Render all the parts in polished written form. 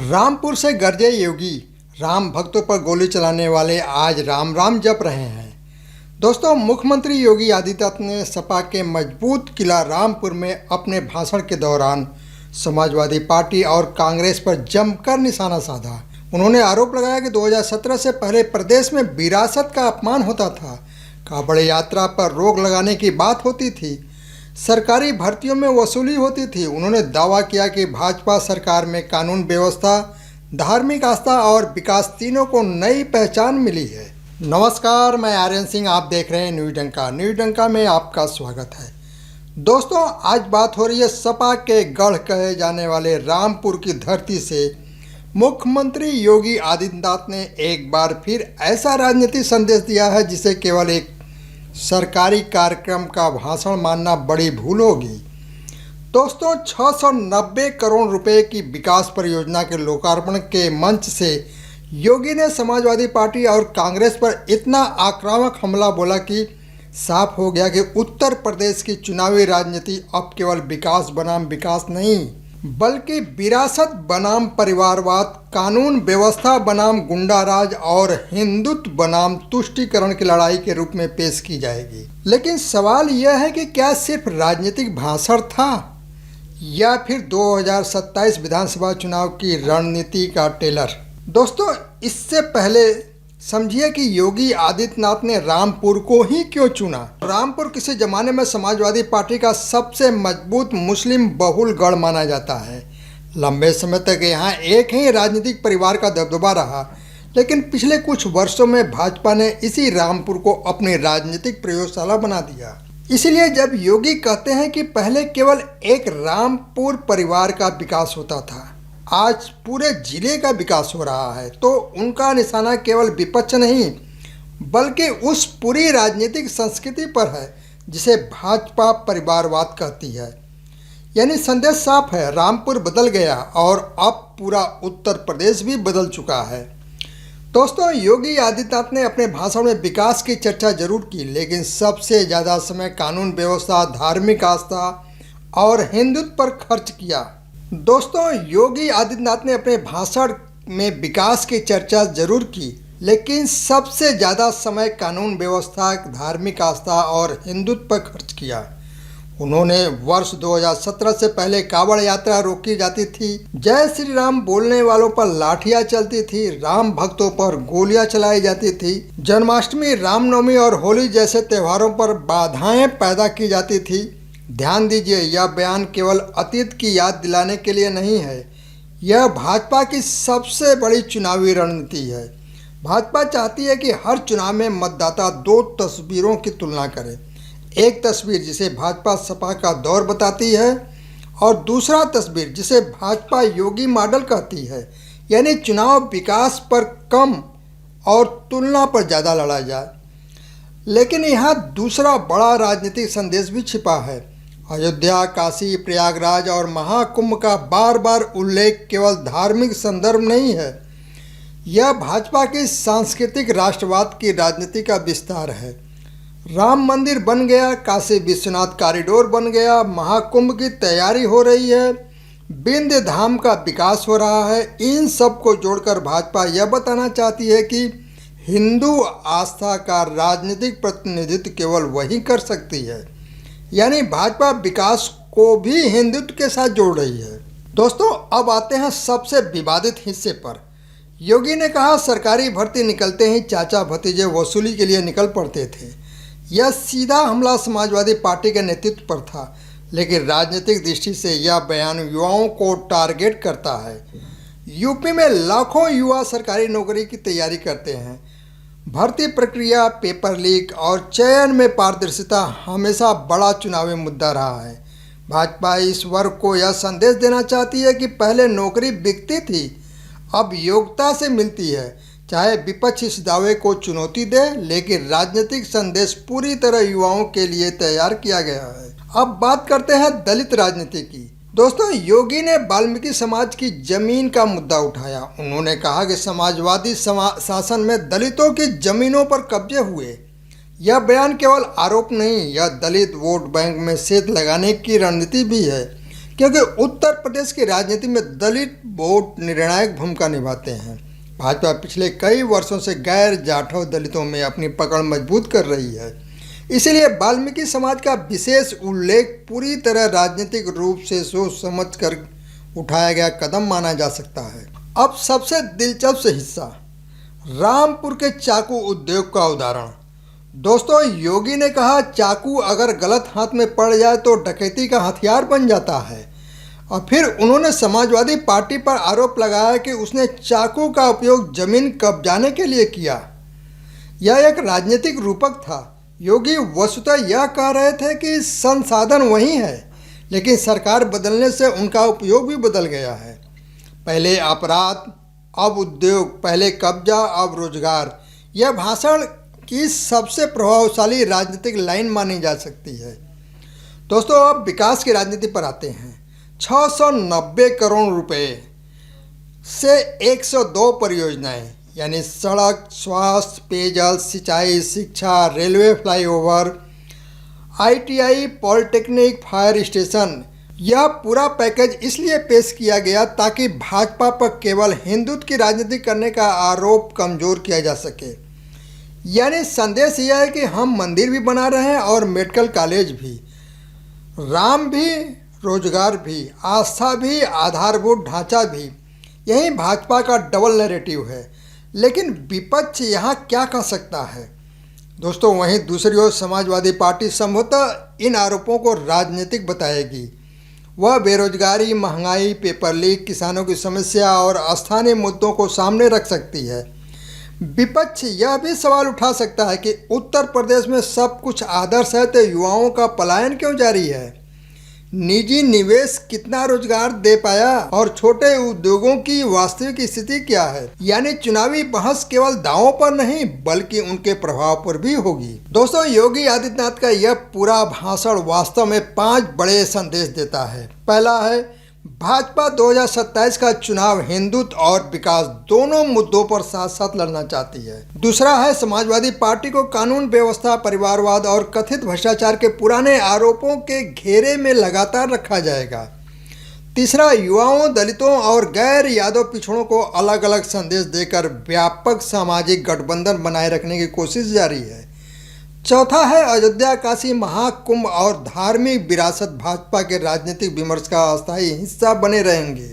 रामपुर से गरजे योगी। राम भक्तों पर गोली चलाने वाले आज राम राम जप रहे हैं। दोस्तों, मुख्यमंत्री योगी आदित्यनाथ ने सपा के मजबूत किला रामपुर में अपने भाषण के दौरान समाजवादी पार्टी और कांग्रेस पर जमकर निशाना साधा। उन्होंने आरोप लगाया कि 2017 से पहले प्रदेश में विरासत का अपमान होता था, कांवड़ यात्रा पर रोक लगाने की बात होती थी, सरकारी भर्तियों में वसूली होती थी। उन्होंने दावा किया कि भाजपा सरकार में कानून व्यवस्था, धार्मिक आस्था और विकास तीनों को नई पहचान मिली है। नमस्कार, मैं आर्यन सिंह, आप देख रहे हैं न्यूज डंका। न्यूज डंका में आपका स्वागत है। दोस्तों, आज बात हो रही है सपा के गढ़ कहे जाने वाले रामपुर की धरती से। मुख्यमंत्री योगी आदित्यनाथ ने एक बार फिर ऐसा राजनीतिक संदेश दिया है जिसे केवल एक सरकारी कार्यक्रम का भाषण मानना बड़ी भूल होगी। दोस्तों, 690 करोड़ रुपए की विकास परियोजना के लोकार्पण के मंच से योगी ने समाजवादी पार्टी और कांग्रेस पर इतना आक्रामक हमला बोला कि साफ हो गया कि उत्तर प्रदेश की चुनावी राजनीति अब केवल विकास बनाम विकास नहीं, बल्कि विरासत बनाम परिवारवाद, कानून व्यवस्था बनाम गुंडाराज और हिंदुत्व बनाम तुष्टीकरण की लड़ाई के रूप में पेश की जाएगी। लेकिन सवाल यह है कि क्या सिर्फ राजनीतिक भाषण था या फिर 2027 विधानसभा चुनाव की रणनीति का टेलर। दोस्तों, इससे पहले समझिए कि योगी आदित्यनाथ ने रामपुर को ही क्यों चुना। रामपुर किसी जमाने में समाजवादी पार्टी का सबसे मजबूत मुस्लिम बहुल गढ़ माना जाता है। लंबे समय तक यहाँ एक ही राजनीतिक परिवार का दबदबा रहा, लेकिन पिछले कुछ वर्षों में भाजपा ने इसी रामपुर को अपनी राजनीतिक प्रयोगशाला बना दिया। इसलिए जब योगी कहते हैं कि पहले केवल एक रामपुर परिवार का विकास होता था, आज पूरे जिले का विकास हो रहा है, तो उनका निशाना केवल विपक्ष नहीं बल्कि उस पूरी राजनीतिक संस्कृति पर है जिसे भाजपा परिवारवाद कहती है। यानी संदेश साफ है, रामपुर बदल गया और अब पूरा उत्तर प्रदेश भी बदल चुका है। दोस्तों, योगी आदित्यनाथ ने अपने भाषण में विकास की चर्चा जरूर की, लेकिन सबसे ज़्यादा समय कानून व्यवस्था, धार्मिक आस्था और हिंदुत्व पर खर्च किया। दोस्तों, योगी आदित्यनाथ ने अपने भाषण में विकास की चर्चा जरूर की, लेकिन सबसे ज़्यादा समय कानून व्यवस्था, धार्मिक आस्था और हिंदुत्व पर खर्च किया। उन्होंने वर्ष 2017 से पहले कांवड़ यात्रा रोकी जाती थी, जय श्री राम बोलने वालों पर लाठियां चलती थी, राम भक्तों पर गोलियां चलाई जाती थी, जन्माष्टमी, रामनवमी और होली जैसे त्योहारों पर बाधाएं पैदा की जाती थी। ध्यान दीजिए, यह बयान केवल अतीत की याद दिलाने के लिए नहीं है, यह भाजपा की सबसे बड़ी चुनावी रणनीति है। भाजपा चाहती है कि हर चुनाव में मतदाता दो तस्वीरों की तुलना करें। एक तस्वीर जिसे भाजपा सपा का दौर बताती है और दूसरा तस्वीर जिसे भाजपा योगी मॉडल कहती है। यानी चुनाव विकास पर कम और तुलना पर ज़्यादा लड़ा जाए। लेकिन यहाँ दूसरा बड़ा राजनीतिक संदेश भी छिपा है। अयोध्या, काशी, प्रयागराज और महाकुंभ का बार बार उल्लेख केवल धार्मिक संदर्भ नहीं है, यह भाजपा की सांस्कृतिक राष्ट्रवाद की राजनीति का विस्तार है। राम मंदिर बन गया, काशी विश्वनाथ कॉरिडोर बन गया, महाकुंभ की तैयारी हो रही है, विंध्य धाम का विकास हो रहा है। इन सब को जोड़कर भाजपा यह बताना चाहती है कि हिंदू आस्था का राजनीतिक प्रतिनिधित्व केवल वही कर सकती है। यानी भाजपा विकास को भी हिंदुत्व के साथ जोड़ रही है। दोस्तों, अब आते हैं सबसे विवादित हिस्से पर। योगी ने कहा सरकारी भर्ती निकलते ही चाचा भतीजे वसूली के लिए निकल पड़ते थे। यह सीधा हमला समाजवादी पार्टी के नेतृत्व पर था, लेकिन राजनीतिक दृष्टि से यह बयान युवाओं को टारगेट करता है। यूपी में लाखों युवा सरकारी नौकरी की तैयारी करते हैं। भर्ती प्रक्रिया, पेपर लीक और चयन में पारदर्शिता हमेशा बड़ा चुनावी मुद्दा रहा है। भाजपा इस वर्ग को यह संदेश देना चाहती है कि पहले नौकरी बिकती थी, अब योग्यता से मिलती है। चाहे विपक्ष इस दावे को चुनौती दे, लेकिन राजनीतिक संदेश पूरी तरह युवाओं के लिए तैयार किया गया है। अब बात करते हैं दलित राजनीति की। दोस्तों, योगी ने वाल्मीकि समाज की जमीन का मुद्दा उठाया। उन्होंने कहा कि समाजवादी शासन में दलितों की जमीनों पर कब्जे हुए। यह बयान केवल आरोप नहीं, यह दलित वोट बैंक में सेंध लगाने की रणनीति भी है। क्योंकि उत्तर प्रदेश की राजनीति में दलित वोट निर्णायक भूमिका निभाते हैं। भाजपा पिछले कई वर्षों से गैर जाठव दलितों में अपनी पकड़ मजबूत कर रही है। इसलिए वाल्मीकि समाज का विशेष उल्लेख पूरी तरह राजनीतिक रूप से सोच समझ कर उठाया गया कदम माना जा सकता है। अब सबसे दिलचस्प हिस्सा, रामपुर के चाकू उद्योग का उदाहरण। दोस्तों, योगी ने कहा चाकू अगर गलत हाथ में पड़ जाए तो डकैती का हथियार बन जाता है, और फिर उन्होंने समाजवादी पार्टी पर आरोप लगाया कि उसने चाकू का उपयोग जमीन कब्जाने के लिए किया। यह एक राजनीतिक रूपक था। योगी वस्तुतः यह कह रहे थे कि संसाधन वही है, लेकिन सरकार बदलने से उनका उपयोग भी बदल गया है। पहले अपराध, अब उद्योग, पहले कब्जा, अब रोजगार। यह भाषण की सबसे प्रभावशाली राजनीतिक लाइन मानी जा सकती है। दोस्तों, अब विकास की राजनीति पर आते हैं। 690 करोड़ रुपए से 102 परियोजनाएं, यानी सड़क, स्वास्थ्य, पेयजल, सिंचाई, शिक्षा, railway flyover, ITI, polytechnic, fire station, यह पूरा पैकेज इसलिए पेश किया गया ताकि भाजपा पर केवल हिंदुत्व की राजनीति करने का आरोप कमजोर किया जा सके। यानी संदेश यह है कि हम मंदिर भी बना रहे हैं और मेडिकल कॉलेज भी, राम भी, रोजगार भी, आस्था भी, आधारभूत ढांचा भी। यही भाजपा का डबल नैरेटिव है। लेकिन विपक्ष यहाँ क्या कर सकता है? दोस्तों, वहीं दूसरी ओर समाजवादी पार्टी संभवतः इन आरोपों को राजनीतिक बताएगी। वह बेरोजगारी, महंगाई, पेपर लीक, किसानों की समस्या और स्थानीय मुद्दों को सामने रख सकती है। विपक्ष यह भी सवाल उठा सकता है कि उत्तर प्रदेश में सब कुछ आदर्श है तो युवाओं का पलायन क्यों जारी है? निजी निवेश कितना रोजगार दे पाया और छोटे उद्योगों की वास्तविक स्थिति क्या है? यानी चुनावी बहस केवल दावों पर नहीं बल्कि उनके प्रभाव पर भी होगी। दोस्तों, योगी आदित्यनाथ का यह पूरा भाषण वास्तव में 5 बड़े संदेश देता है। पहला है, भाजपा 2027 का चुनाव हिंदुत्व और विकास दोनों मुद्दों पर साथ साथ लड़ना चाहती है। दूसरा है, समाजवादी पार्टी को कानून व्यवस्था, परिवारवाद और कथित भ्रष्टाचार के पुराने आरोपों के घेरे में लगातार रखा जाएगा। तीसरा, युवाओं, दलितों और गैर यादव पिछड़ों को अलग अलग संदेश देकर व्यापक सामाजिक गठबंधन बनाए रखने की कोशिश जारी है। चौथा है, अयोध्या, काशी महाकुंभ और धार्मिक विरासत भाजपा के राजनीतिक विमर्श का अस्थायी हिस्सा बने रहेंगे।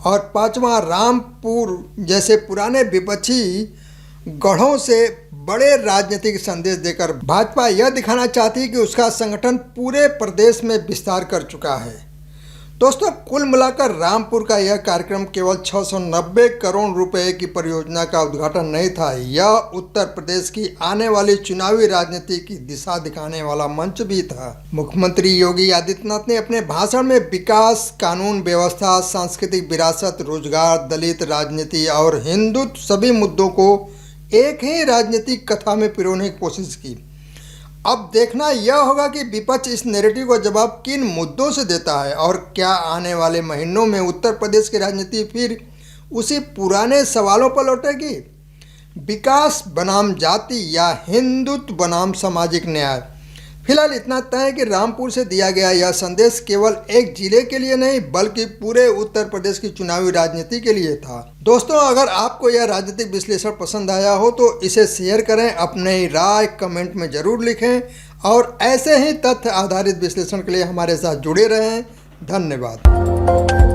और पांचवा, रामपुर जैसे पुराने विपक्षी गढ़ों से बड़े राजनीतिक संदेश देकर भाजपा यह दिखाना चाहती है कि उसका संगठन पूरे प्रदेश में विस्तार कर चुका है। दोस्तों, कुल मिलाकर रामपुर का यह कार्यक्रम केवल 690 करोड़ रुपए की परियोजना का उद्घाटन नहीं था। यह उत्तर प्रदेश की आने वाली चुनावी राजनीति की दिशा दिखाने वाला मंच भी था। मुख्यमंत्री योगी आदित्यनाथ ने अपने भाषण में विकास, कानून व्यवस्था, सांस्कृतिक विरासत, रोजगार, दलित राजनीति और हिंदुत्व सभी मुद्दों को एक ही राजनीतिक कथा में पिरोने की कोशिश की। अब देखना यह होगा कि विपक्ष इस नैरेटिव का जवाब किन मुद्दों से देता है और क्या आने वाले महीनों में उत्तर प्रदेश की राजनीति फिर उसी पुराने सवालों पर लौटेगी, विकास बनाम जाति या हिंदुत्व बनाम सामाजिक न्याय। फिलहाल इतना तय है कि रामपुर से दिया गया यह संदेश केवल एक जिले के लिए नहीं बल्कि पूरे उत्तर प्रदेश की चुनावी राजनीति के लिए था। दोस्तों, अगर आपको यह राजनीतिक विश्लेषण पसंद आया हो तो इसे शेयर करें, अपने राय कमेंट में ज़रूर लिखें और ऐसे ही तथ्य आधारित विश्लेषण के लिए हमारे साथ जुड़े रहें। धन्यवाद।